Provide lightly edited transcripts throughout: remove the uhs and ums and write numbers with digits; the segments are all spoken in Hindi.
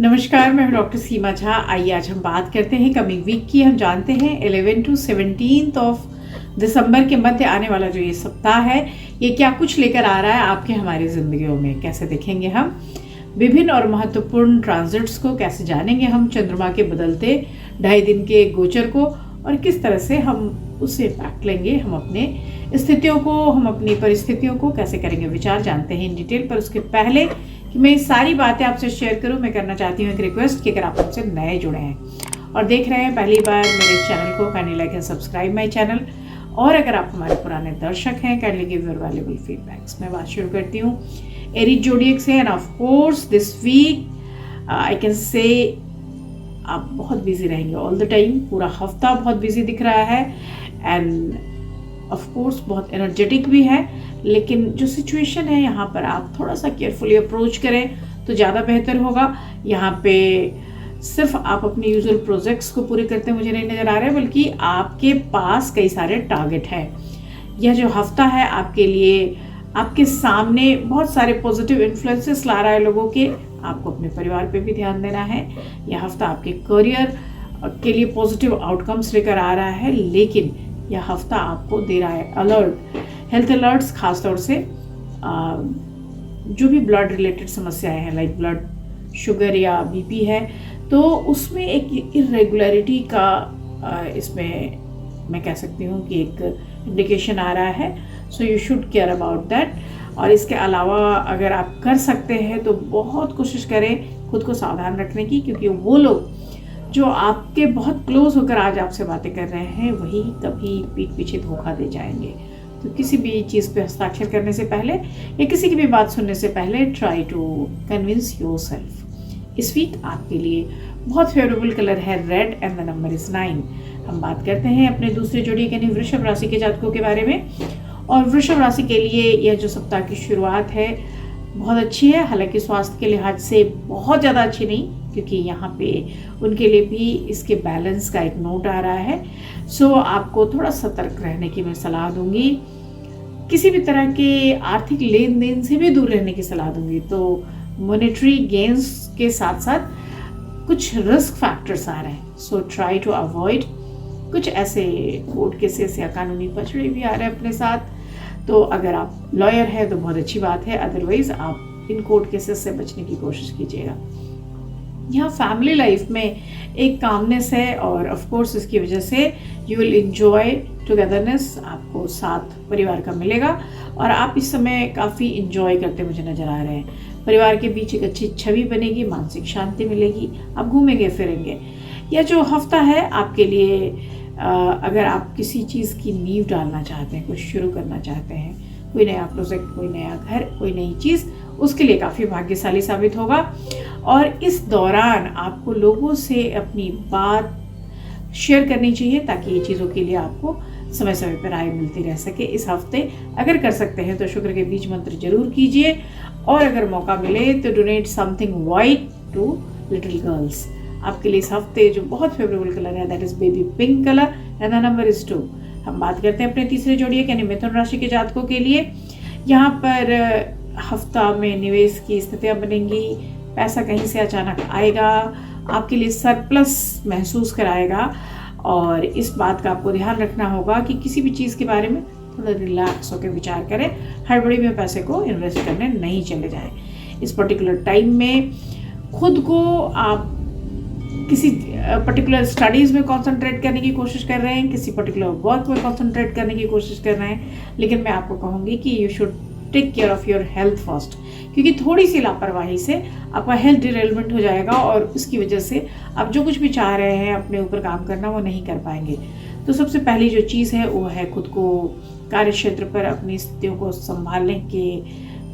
नमस्कार, मैं हूं डॉक्टर सीमा झा। आइए आज हम बात करते हैं कमिंग वीक की। हम जानते हैं 11 to 17 ऑफ दिसंबर के मध्य आने वाला जो ये सप्ताह है, ये क्या कुछ लेकर आ रहा है आपके हमारी ज़िंदगियों में। कैसे देखेंगे हम विभिन्न और महत्वपूर्ण ट्रांजिट्स को, कैसे जानेंगे हम चंद्रमा के बदलते 2.5 दिन के गोचर को, और किस तरह से हम उससे इम्पैक्ट लेंगे हम अपने स्थितियों को, हम अपनी परिस्थितियों को कैसे करेंगे विचार। जानते हैं इन डिटेल। पर उसके पहले कि मैं सारी बातें आपसे शेयर करूं, मैं करना चाहती हूँ एक रिक्वेस्ट कि अगर आप हमसे नए जुड़े हैं और देख रहे हैं पहली बार मेरे इस चैनल को, kindly like and subscribe my channel. और अगर आप हमारे पुराने दर्शक हैं, kindly give your valuable feedbacks. मैं बात शुरू करती हूँ एरीज जोडिएक से। And of course this week I can say आप बहुत बिजी रहेंगे ऑल द टाइम। पूरा हफ्ता बहुत बिजी दिख रहा है एंड ऑफ कोर्स बहुत एनर्जेटिक भी है। लेकिन जो सिचुएशन है यहाँ पर आप थोड़ा सा केयरफुली अप्रोच करें तो ज़्यादा बेहतर होगा। यहाँ पे सिर्फ आप अपने यूजुअल प्रोजेक्ट्स को पूरे करते मुझे नहीं नज़र आ रहे हैं, बल्कि आपके पास कई सारे टारगेट हैं। यह जो हफ्ता है आपके लिए, आपके सामने बहुत सारे पॉजिटिव इन्फ्लुएंसेस ला रहा है लोगों के। आपको अपने परिवार पे भी ध्यान देना है। यह हफ्ता आपके करियर के लिए पॉजिटिव आउटकम्स लेकर आ रहा है, लेकिन यह हफ्ता आपको दे रहा है अलर्ट, हेल्थ अलर्ट्स। खासतौर से जो भी ब्लड रिलेटेड समस्याएं हैं, लाइक ब्लड शुगर या बीपी है, तो उसमें एक इरेगुलरिटी का इसमें मैं कह सकती हूँ कि एक इंडिकेशन आ रहा है। So you should care about that. और इसके अलावा अगर आप कर सकते हैं तो बहुत कोशिश करें खुद को सावधान रखने की, क्योंकि वो लोग जो आपके बहुत क्लोज होकर आज आपसे बातें कर रहे हैं, वही कभी पीठ पीछे धोखा दे जाएंगे। तो किसी भी चीज़ पे हस्ताक्षर करने से पहले या किसी की भी बात सुनने से पहले ट्राई टू कन्विंस योरसेल्फ। इस वीक आपके लिए बहुत फेवरेबल कलर है red and the number is 9। हम बात करते हैं अपने दूसरे जोड़ी यानी वृषभ राशि के जातकों के बारे में। और वृषभ राशि के लिए यह जो सप्ताह की शुरुआत है बहुत अच्छी है, हालांकि स्वास्थ्य के लिहाज से बहुत ज़्यादा अच्छी नहीं, क्योंकि यहाँ पे उनके लिए भी इसके बैलेंस का एक नोट आ रहा है। सो आपको थोड़ा सतर्क रहने की मैं सलाह दूंगी। किसी भी तरह के आर्थिक लेन देन से भी दूर रहने की सलाह दूंगी। तो मॉनेटरी गेन्स के साथ साथ कुछ रिस्क फैक्टर्स आ रहे हैं, सो ट्राई टू अवॉइड। कुछ ऐसे कोर्ट केसेस या कानूनी पचड़े भी आ रहे हैं अपने साथ। तो अगर आप लॉयर हैं तो बहुत अच्छी बात है, अदरवाइज आप इन कोर्ट केसेस से बचने की कोशिश कीजिएगा। यहाँ फैमिली लाइफ में एक कामनेस है और ऑफ कोर्स इसकी वजह से यू विल एंजॉय टुगेदरनेस। आपको साथ परिवार का मिलेगा और आप इस समय काफ़ी इंजॉय करते मुझे नज़र आ रहे हैं। परिवार के बीच एक अच्छी छवि बनेगी, मानसिक शांति मिलेगी, आप घूमेंगे फिरेंगे। यह जो हफ्ता है आपके लिए, अगर आप किसी चीज़ की नींव डालना चाहते हैं, कुछ शुरू करना चाहते हैं, कोई नया प्रोजेक्ट, कोई नया घर, कोई नई चीज़, उसके लिए काफ़ी भाग्यशाली साबित होगा। और इस दौरान आपको लोगों से अपनी बात शेयर करनी चाहिए ताकि ये चीज़ों के लिए आपको समय समय पर राय मिलती रह सके। इस हफ्ते अगर कर सकते हैं तो शुक्र के बीज मंत्र जरूर कीजिए, और अगर मौका मिले तो donate something white to little girls. आपके लिए इस हफ्ते जो बहुत फेवरेबल कलर है that is baby pink colour and the number is 2। हम बात करते हैं अपने तीसरे जोड़िए यानी मिथुन राशि के जातकों के लिए। यहाँ पर हफ्ता में निवेश की स्थितियाँ बनेंगी, पैसा कहीं से अचानक आएगा, आपके लिए सरप्लस महसूस कराएगा। और इस बात का आपको ध्यान रखना होगा कि किसी भी चीज़ के बारे में थोड़ा रिलैक्स होकर विचार करें, हड़बड़ी में पैसे को इन्वेस्ट करने नहीं चले जाएं। इस पर्टिकुलर टाइम में खुद को आप किसी पर्टिकुलर स्टडीज़ में कंसंट्रेट करने की कोशिश कर रहे हैं, किसी पर्टिकुलर वर्क में कंसंट्रेट करने की कोशिश कर रहे हैं, लेकिन मैं आपको कहूँगी कि you should take care of your health first, क्योंकि थोड़ी सी लापरवाही से आपका हेल्थ डिरेलमेंट हो जाएगा और उसकी वजह से आप जो कुछ भी चाह रहे हैं अपने ऊपर काम करना वो नहीं कर पाएंगे। तो सबसे पहली जो चीज़ है वो है खुद को कार्य क्षेत्र पर अपनी स्थितियों को संभालने के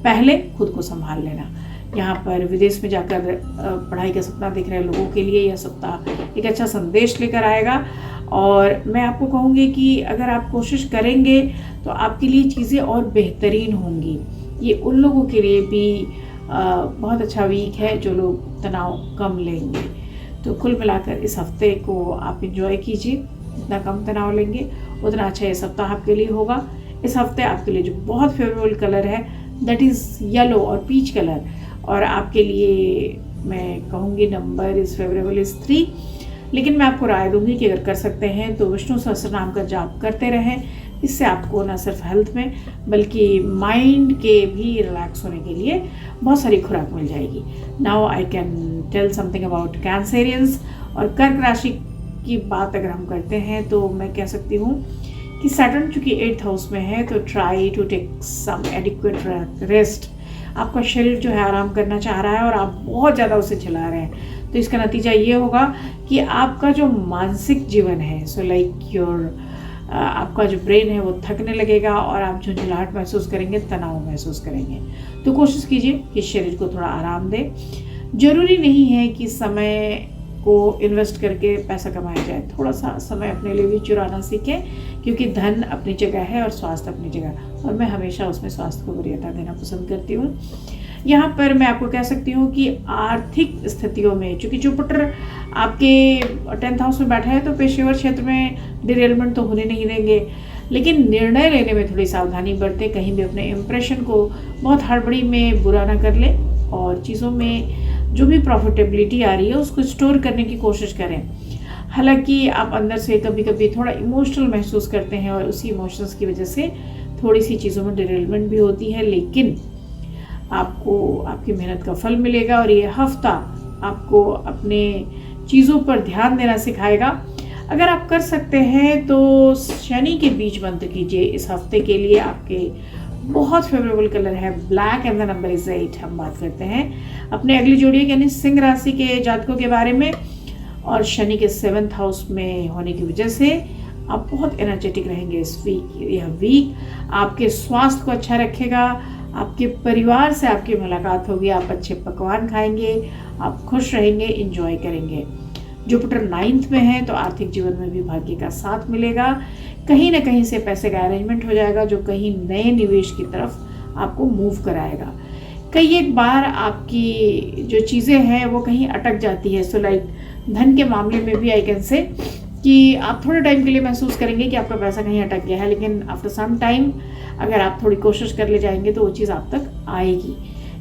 पहले खुद को संभाल लेना। यहाँ पर विदेश में जाकर पढ़ाई का सपना देख रहे लोगों के लिए यह सप्ताह एक अच्छा संदेश लेकर आएगा। और मैं आपको कहूँगी कि अगर आप कोशिश करेंगे तो आपके लिए चीज़ें और बेहतरीन होंगी। ये उन लोगों के लिए भी बहुत अच्छा वीक है जो लोग तनाव कम लेंगे। तो कुल मिलाकर इस हफ्ते को आप एंजॉय कीजिए, जितना कम तनाव लेंगे उतना अच्छा ये सप्ताह आपके लिए होगा। इस हफ्ते आपके लिए जो बहुत फेवरेबल कलर है दैट इज़ येलो और पीच कलर, और आपके लिए मैं कहूँगी नंबर इज़ फेवरेबल इज़ 3, लेकिन मैं आपको राय दूंगी कि अगर कर सकते हैं तो विष्णु सहस्त्र नाम का जाप करते रहें। इससे आपको न सिर्फ हेल्थ में बल्कि माइंड के भी रिलैक्स होने के लिए बहुत सारी खुराक मिल जाएगी। Now I can tell something about Cancerians. और कर्क राशि की बात अगर हम करते हैं तो मैं कह सकती हूँ कि सैटर्न चूँकि 8th हाउस में है तो try to take some adequate rest. आपका शरीर जो है आराम करना चाह रहा है और आप बहुत ज़्यादा उसे चला रहे हैं, तो इसका नतीजा ये होगा कि आपका जो मानसिक जीवन है आपका जो ब्रेन है वो थकने लगेगा और आप झुंझलाहट महसूस करेंगे, तनाव महसूस करेंगे। तो कोशिश कीजिए कि शरीर को थोड़ा आराम दें। जरूरी नहीं है कि समय को इन्वेस्ट करके पैसा कमाया जाए, थोड़ा सा समय अपने लिए भी चुराना सीखें, क्योंकि धन अपनी जगह है और स्वास्थ्य अपनी जगह, और मैं हमेशा उसमें स्वास्थ्य को वरीयता देना पसंद करती हूँ। यहाँ पर मैं आपको कह सकती हूँ कि आर्थिक स्थितियों में चूँकि जुपिटर आपके 10th हाउस में बैठा है तो पेशेवर क्षेत्र में डिरेलमेंट तो होने नहीं देंगे, लेकिन निर्णय लेने में थोड़ी सावधानी बरतें। कहीं भी अपने इम्प्रेशन को बहुत हड़बड़ी में बुरा ना कर लें और चीज़ों में जो भी प्रॉफिटेबिलिटी आ रही है उसको स्टोर करने की कोशिश करें। हालांकि आप अंदर से कभी कभी थोड़ा इमोशनल महसूस करते हैं और उसी इमोशंस की वजह से थोड़ी सी चीज़ों में डिरेलमेंट भी होती है, लेकिन आपको आपकी मेहनत का फल मिलेगा और ये हफ्ता आपको अपने चीज़ों पर ध्यान देना सिखाएगा। अगर आप कर सकते हैं तो शनि के बीज मंत्र कीजिए। इस हफ्ते के लिए आपके बहुत फेवरेबल कलर है black and the number is 8। हम बात करते हैं अपने अगली जोड़ी यानी सिंह राशि के जातकों के बारे में। और शनि के 7th हाउस में होने की वजह से आप बहुत एनर्जेटिक रहेंगे इस वीक। यह वीक आपके स्वास्थ्य को अच्छा रखेगा, आपके परिवार से आपकी मुलाकात होगी, आप अच्छे पकवान खाएंगे, आप खुश रहेंगे, इंजॉय करेंगे। जुपिटर 9th में है तो आर्थिक जीवन में भी भाग्य का साथ मिलेगा। कहीं ना कहीं से पैसे का अरेंजमेंट हो जाएगा जो कहीं नए निवेश की तरफ आपको मूव कराएगा। कई एक बार आपकी जो चीज़ें हैं वो कहीं अटक जाती है। सो लाइक धन के मामले में भी आई कैन से कि आप थोड़े टाइम के लिए महसूस करेंगे कि आपका पैसा कहीं अटक गया है, लेकिन आफ्टर सम टाइम अगर आप थोड़ी कोशिश कर ले जाएंगे तो वो चीज़ आप तक आएगी।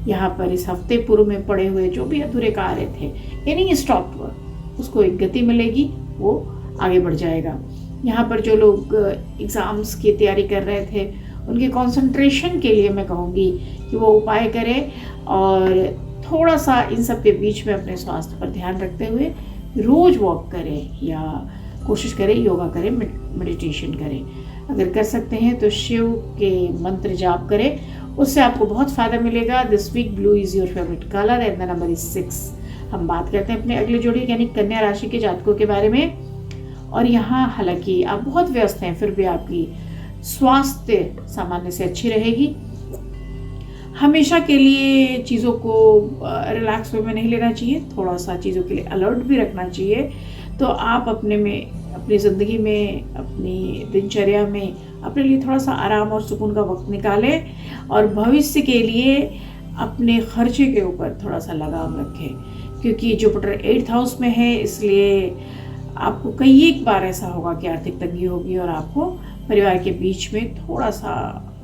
यहाँ पर इस हफ्ते पूर्व में पड़े हुए जो भी अधूरे कार्य थे यानी स्टॉप वर्क, उसको एक गति मिलेगी, वो आगे बढ़ जाएगा। यहाँ पर जो लोग एग्ज़ाम्स की तैयारी कर रहे थे उनके कंसंट्रेशन के लिए मैं कहूँगी कि वो उपाय करें और थोड़ा सा इन सब के बीच में अपने स्वास्थ्य पर ध्यान रखते हुए रोज़ वॉक करें या कोशिश करें योगा करें, मेडिटेशन करें। अगर कर सकते हैं तो शिव के मंत्र जाप करें, उससे आपको बहुत फ़ायदा मिलेगा। This week blue is your favourite colour and the number is 6। हम बात करते हैं अपने अगले जोड़ी यानी कन्या राशि के जातकों के बारे में। और यहाँ हालांकि आप बहुत व्यस्त हैं फिर भी आपकी स्वास्थ्य सामान्य से अच्छी रहेगी। हमेशा के लिए चीज़ों को रिलैक्स वे में नहीं लेना चाहिए, थोड़ा सा चीज़ों के लिए अलर्ट भी रखना चाहिए। तो आप अपनी ज़िंदगी में, अपनी दिनचर्या में अपने लिए थोड़ा सा आराम और सुकून का वक्त निकालें और भविष्य के लिए अपने खर्चे के ऊपर थोड़ा सा लगाम रखें, क्योंकि जुपिटर 8th हाउस में है। इसलिए आपको कई एक बार ऐसा होगा कि आर्थिक तंगी होगी और आपको परिवार के बीच में थोड़ा सा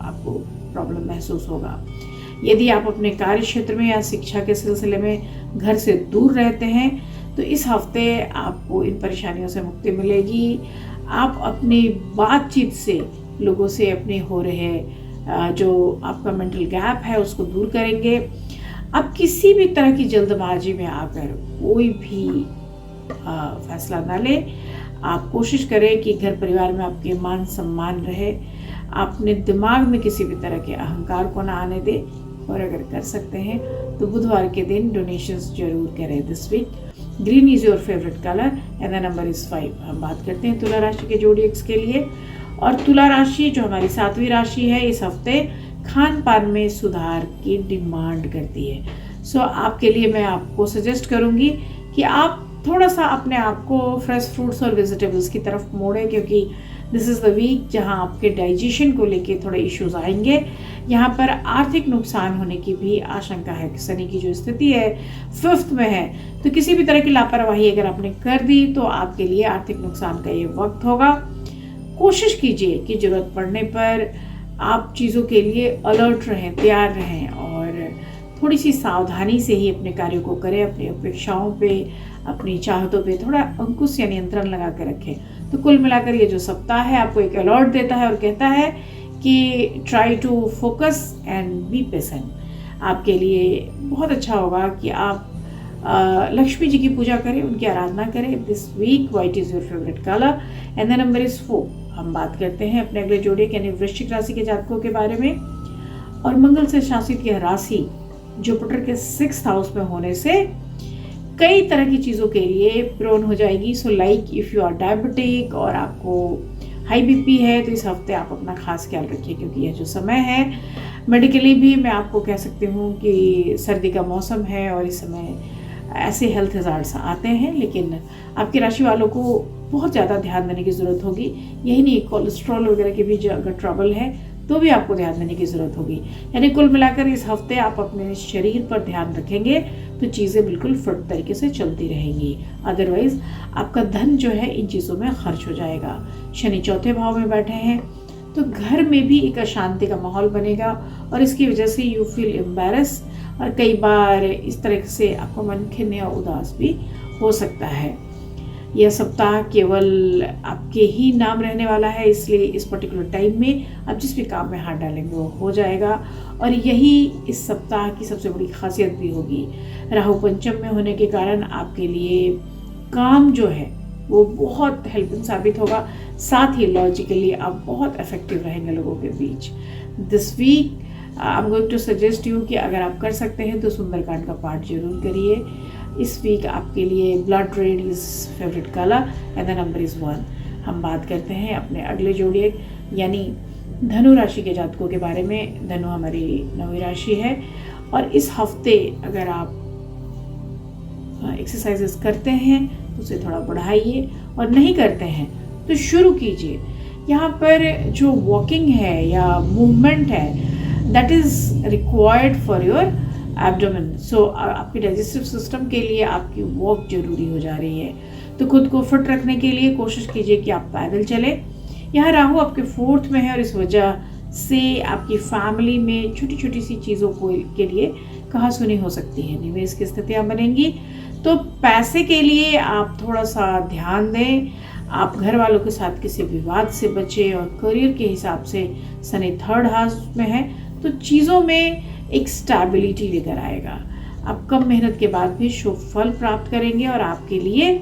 आपको प्रॉब्लम महसूस होगा। यदि आप अपने कार्य क्षेत्र में या शिक्षा के सिलसिले में घर से दूर रहते हैं तो इस हफ्ते आपको इन परेशानियों से मुक्ति मिलेगी। आप अपनी बातचीत से लोगों से अपने हो रहे जो आपका मेंटल गैप है उसको दूर करेंगे। आप किसी भी तरह की जल्दबाजी में आकर कोई भी फैसला ना लें। आप कोशिश करें कि घर परिवार में आपके मान सम्मान रहे। अपने दिमाग में किसी भी तरह के अहंकार को ना आने दें और अगर कर सकते हैं तो बुधवार के दिन डोनेशंस जरूर करें। This week green is your favourite colour and the number is 5। हम बात करते हैं तुला राशि के जोडिएक्स के लिए। और तुला राशि जो हमारी 7वीं राशि है इस हफ्ते खान पान में सुधार की डिमांड करती है। सो आपके लिए मैं आपको सजेस्ट करूँगी कि आप थोड़ा सा अपने आप को फ्रेश फ्रूट्स और वेजिटेबल्स की तरफ मोड़ें, क्योंकि दिस इज़ द वीक जहां आपके डाइजेशन को लेके थोड़े इश्यूज आएंगे। यहाँ पर आर्थिक नुकसान होने की भी आशंका है कि शनि की जो स्थिति है 5th में है, तो किसी भी तरह की लापरवाही अगर आपने कर दी तो आपके लिए आर्थिक नुकसान का ये वक्त होगा। कोशिश कीजिए कि ज़रूरत पड़ने पर आप चीज़ों के लिए अलर्ट रहें, तैयार रहें और थोड़ी सी सावधानी से ही अपने कार्यों को करें, अपनी अपेक्षाओं पे, अपनी चाहतों पे थोड़ा अंकुश या नियंत्रण लगा कर रखें। तो कुल मिलाकर ये जो सप्ताह है आपको एक अलर्ट देता है और कहता है कि try to focus and be patient. आपके लिए बहुत अच्छा होगा कि आप लक्ष्मी जी की पूजा करें, उनकी आराधना करें। This week white is your favourite colour and the number is 4। हम बात करते हैं अपने अगले जोड़े यानी वृश्चिक राशि के जातकों के बारे में। और मंगल से शासित यह राशि जुपिटर के 6th हाउस में होने से कई तरह की चीज़ों के लिए प्रोन हो जाएगी। So like if you are diabetic और आपको हाई बीपी है तो इस हफ्ते आप अपना खास ख्याल रखिए, क्योंकि यह जो समय है मेडिकली भी मैं आपको कह सकती हूँ कि सर्दी का मौसम है और इस समय ऐसे हेल्थ हज़ार्ड्स आते हैं। लेकिन आपकी राशि वालों को बहुत ज़्यादा ध्यान देने की ज़रूरत होगी। यही नहीं, कोलेस्ट्रॉल वगैरह के भी जो अगर ट्रबल है तो भी आपको ध्यान देने की ज़रूरत होगी। यानी कुल मिलाकर इस हफ्ते आप अपने शरीर पर ध्यान रखेंगे तो चीज़ें बिल्कुल फिट तरीके से चलती रहेंगी। अदरवाइज आपका धन जो है इन चीज़ों में खर्च हो जाएगा। शनि 4थे भाव में बैठे हैं तो घर में भी एक अशांति का माहौल बनेगा और इसकी वजह से यू फील एम्बैरस और कई बार इस तरह से आपका मन खिन्न या उदास भी हो सकता है। यह सप्ताह केवल आपके ही नाम रहने वाला है, इसलिए इस पर्टिकुलर टाइम में आप जिस भी काम में हाथ डालेंगे वो हो जाएगा। और यही इस सप्ताह की सबसे बड़ी खासियत भी होगी। राहु पंचम में होने के कारण आपके लिए काम जो है वो बहुत हेल्पफुल साबित होगा। साथ ही लॉजिकली आप बहुत इफेक्टिव रहेंगे लोगों के बीच। This week I am going to suggest you कि अगर आप कर सकते हैं तो सुंदरकांड का पाठ जरूर करिए। इस वीक आपके लिए blood red is favourite colour and the number is 1। हम बात करते हैं अपने अगले जोड़े यानी धनु राशि के जातकों के बारे में। धनु हमारी 9वीं राशि है और इस हफ्ते अगर आप एक्सरसाइजेस करते हैं तो उसे थोड़ा बढ़ाइए और नहीं करते हैं तो शुरू कीजिए। यहाँ पर जो वॉकिंग है या मूवमेंट है that is required for your abdomen. So आपके डाइजेस्टिव सिस्टम के लिए आपकी वॉक जरूरी हो जा रही है। तो खुद को फिट रखने के लिए कोशिश कीजिए कि आप पैदल चलें। यहाँ राहु आपके 4th में है और इस वजह से आपकी फैमिली में छोटी छोटी सी चीज़ों के लिए कहासुनी हो सकती है, निवेश की स्थितियाँ बनेंगी। तो पैसे के लिए आप थोड़ा सा ध्यान दें। आप घर वालों के साथ किसी विवाद से बचें और करियर के हिसाब से शनि 3rd हाउस में है तो चीज़ों में एक स्टेबिलिटी लेकर आएगा। आप कम मेहनत के बाद भी शुभ फल प्राप्त करेंगे और आपके लिए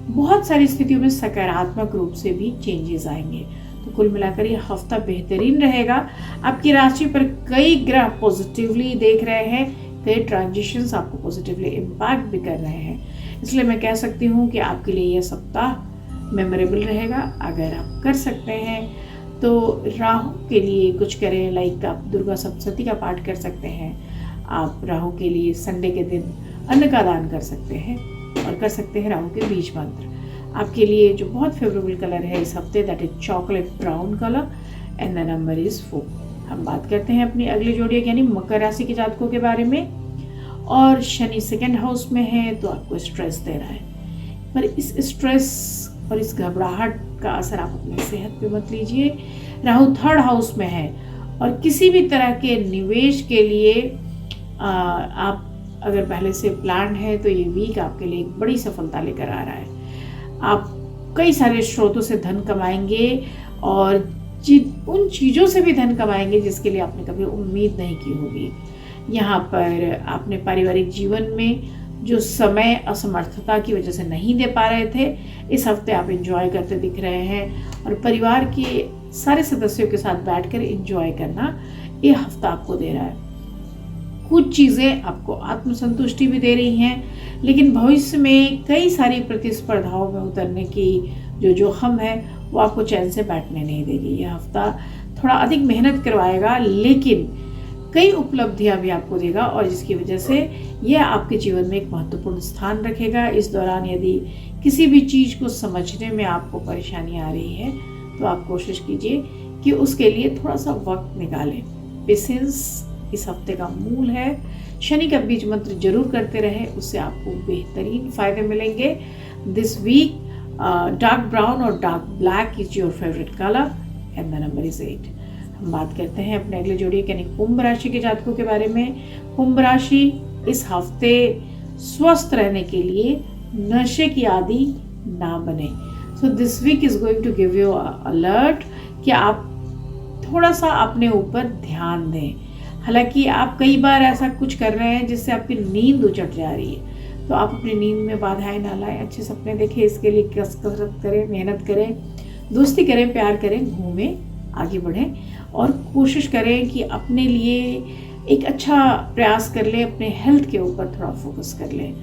बहुत सारी स्थितियों में सकारात्मक रूप से भी चेंजेस आएंगे। तो कुल मिलाकर ये हफ्ता बेहतरीन रहेगा। आपकी राशि पर कई ग्रह पॉजिटिवली देख रहे हैं, कई ट्रांजिशंस आपको पॉजिटिवली इम्पैक्ट भी कर रहे हैं। इसलिए मैं कह सकती हूँ कि आपके लिए यह सप्ताह मेमोरेबल रहेगा। अगर आप कर सकते हैं तो राहु के लिए कुछ करें, लाइक आप दुर्गा सप्तशती का पाठ कर सकते हैं। आप राहु के लिए संडे के दिन अन्न का दान कर सकते हैं और कर सकते हैं राहु के बीज मंत्र। आपके लिए जो बहुत फेवरेबल कलर है इस हफ्ते that is chocolate brown colour and the number is 4। हम बात करते हैं अपनी अगले जोड़ी यानी मकर राशि के जातकों के बारे में। और शनि 2nd हाउस में है तो आपको स्ट्रेस दे रहा है, पर इस स्ट्रेस और इस घबराहट का असर आप अपनी सेहत पे मत लीजिए। राहु 3rd हाउस में है और किसी भी तरह के निवेश के लिए आप अगर पहले से प्लान है तो ये वीक आपके लिए एक बड़ी सफलता लेकर आ रहा है। आप कई सारे स्रोतों से धन कमाएंगे और उन चीज़ों से भी धन कमाएंगे जिसके लिए आपने कभी उम्मीद नहीं की होगी। यहाँ पर आपने पारिवारिक जीवन में जो समय असमर्थता की वजह से नहीं दे पा रहे थे, इस हफ्ते आप एंजॉय करते दिख रहे हैं और परिवार के सारे सदस्यों के साथ बैठकर एंजॉय करना ये हफ्ता आपको दे रहा है। कुछ चीज़ें आपको आत्मसंतुष्टि भी दे रही हैं, लेकिन भविष्य में कई सारी प्रतिस्पर्धाओं में उतरने की जो जोखिम है वो आपको चैन से बैठने नहीं देगी। यह हफ्ता थोड़ा अधिक मेहनत करवाएगा लेकिन कई उपलब्धियां भी आपको देगा और जिसकी वजह से यह आपके जीवन में एक महत्वपूर्ण स्थान रखेगा। इस दौरान यदि किसी भी चीज़ को समझने में आपको परेशानी आ रही है तो आप कोशिश कीजिए कि उसके लिए थोड़ा सा वक्त निकालें। पेशेंस इस हफ्ते का मूल है। शनि का बीज मंत्र जरूर करते रहे, उससे आपको बेहतरीन फायदे मिलेंगे। दिस वीक डार्क ब्राउन और dark black is your favourite colour and the number is 8। हम बात करते हैं अपने अगले जोड़ी यानी कुंभ राशि के जातकों के बारे में। कुंभ राशि इस हफ्ते स्वस्थ रहने के लिए नशे की आदी ना बने। So this week is going to give you alert कि आप थोड़ा सा अपने ऊपर ध्यान दें। हालांकि आप कई बार ऐसा कुछ कर रहे हैं जिससे आपकी नींद उचट जा रही है, तो आप अपनी नींद में बाधाएं ना लाएं, अच्छे सपने देखें। इसके लिए कसरत करें, मेहनत करें, दोस्ती करें, प्यार करें, घूमें, आगे बढ़ें और कोशिश करें कि अपने लिए एक अच्छा प्रयास कर लें, अपने हेल्थ के ऊपर थोड़ा फोकस कर लें।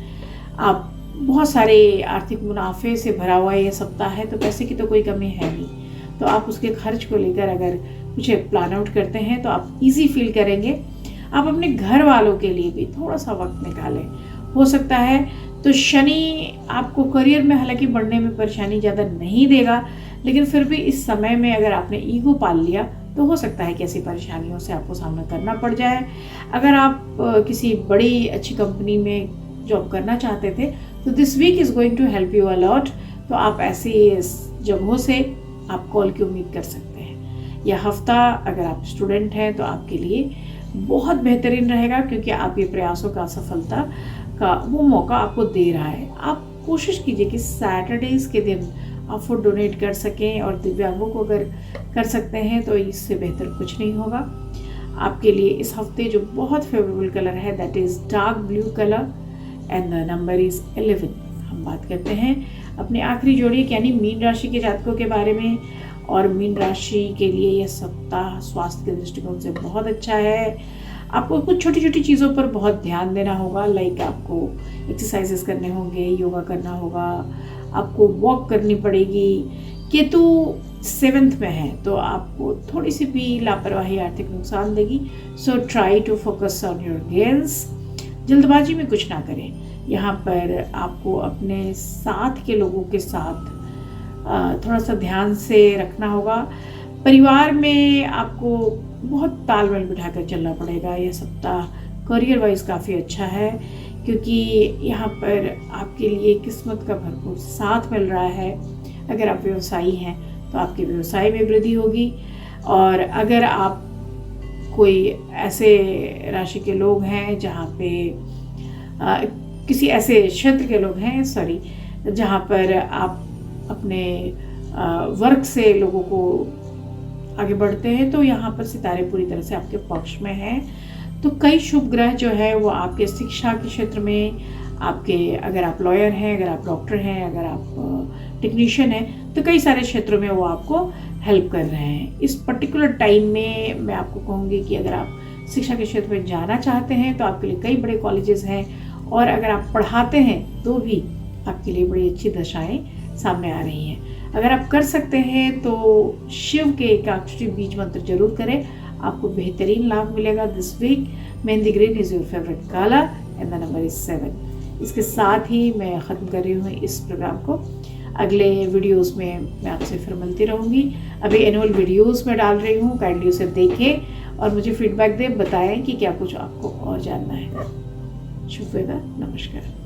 आप बहुत सारे आर्थिक मुनाफे से भरा हुआ ये सप्ताह है, तो पैसे की तो कोई कमी है नहीं, तो आप उसके खर्च को लेकर अगर कुछ प्लान आउट करते हैं तो आप इजी फील करेंगे। आप अपने घर वालों के लिए भी थोड़ा सा वक्त निकालें, हो सकता है तो शनि आपको करियर में हालांकि बढ़ने में परेशानी ज़्यादा नहीं देगा, लेकिन फिर भी इस समय में अगर आपने ईगो पाल लिया तो हो सकता है कि ऐसी परेशानियों से आपको सामना करना पड़ जाए। अगर आप किसी बड़ी अच्छी कंपनी में जॉब करना चाहते थे तो this week is going to help you a lot, तो आप ऐसी जगहों से आप कॉल की उम्मीद कर सकते हैं। यह हफ्ता अगर आप स्टूडेंट हैं तो आपके लिए बहुत बेहतरीन रहेगा, क्योंकि आपके प्रयासों का सफलता का वो मौका आपको दे रहा है। आप कोशिश कीजिए कि सैटरडेज़ के दिन आप फूड डोनेट कर सकें, और दिव्यांगों को अगर कर सकते हैं तो इससे बेहतर कुछ नहीं होगा। आपके लिए इस हफ्ते जो बहुत फेवरेबल कलर है that is dark blue colour and the number is 11। हम बात करते हैं अपने आखिरी जोड़ी यानी मीन राशि के जातकों के बारे में। और मीन राशि के लिए यह सप्ताह स्वास्थ्य के दृष्टिकोण से बहुत अच्छा है। आपको कुछ छोटी छोटी चीज़ों पर बहुत ध्यान देना होगा, लाइक आपको एक्सरसाइजेस करने होंगे, योगा करना होगा, आपको वॉक करनी पड़ेगी। केतु 7th में है तो आपको थोड़ी सी भी लापरवाही आर्थिक नुकसान देगी। So try to focus on your games. जल्दबाजी में कुछ ना करें। यहाँ पर आपको अपने साथ के लोगों के साथ थोड़ा सा ध्यान से रखना होगा। परिवार में आपको बहुत तालमेल बिठाकर चलना पड़ेगा। यह सप्ताह करियर वाइज काफ़ी अच्छा है, क्योंकि यहाँ पर आपके लिए किस्मत का भरपूर साथ मिल रहा है। अगर आप व्यवसायी हैं तो आपके व्यवसाय में वृद्धि होगी, और अगर आप कोई ऐसे राशि के लोग हैं जहाँ पे किसी ऐसे क्षेत्र के लोग हैं जहाँ पर आप अपने वर्क से लोगों को आगे बढ़ते हैं, तो यहाँ पर सितारे पूरी तरह से आपके पक्ष में हैं। तो कई शुभ ग्रह जो है वो आपके शिक्षा के क्षेत्र में, आपके अगर आप लॉयर हैं, अगर आप डॉक्टर हैं, अगर आप टेक्नीशियन हैं, तो कई सारे क्षेत्रों में वो आपको हेल्प कर रहे हैं। इस पर्टिकुलर टाइम में मैं आपको कहूँगी कि अगर आप शिक्षा के क्षेत्र में जाना चाहते हैं तो आपके लिए कई बड़े कॉलेजेस हैं, और अगर आप पढ़ाते हैं तो भी आपके लिए बड़ी अच्छी दशाएं सामने आ रही हैं। अगर आप कर सकते हैं तो शिव के एकाक्षरी बीज मंत्र जरूर करें, आपको बेहतरीन लाभ मिलेगा this week. Mehndi green is your favourite colour and the number is 7। इसके साथ ही मैं ख़त्म कर रही हूँ इस प्रोग्राम को। अगले वीडियोस में मैं आपसे फिर मिलती रहूँगी। अभी एनुअल वीडियोस में डाल रही हूँ, काइंडली उसे देखें और मुझे फीडबैक दें, बताएं कि क्या कुछ आपको और जानना है। शुभ वेदा, नमस्कार।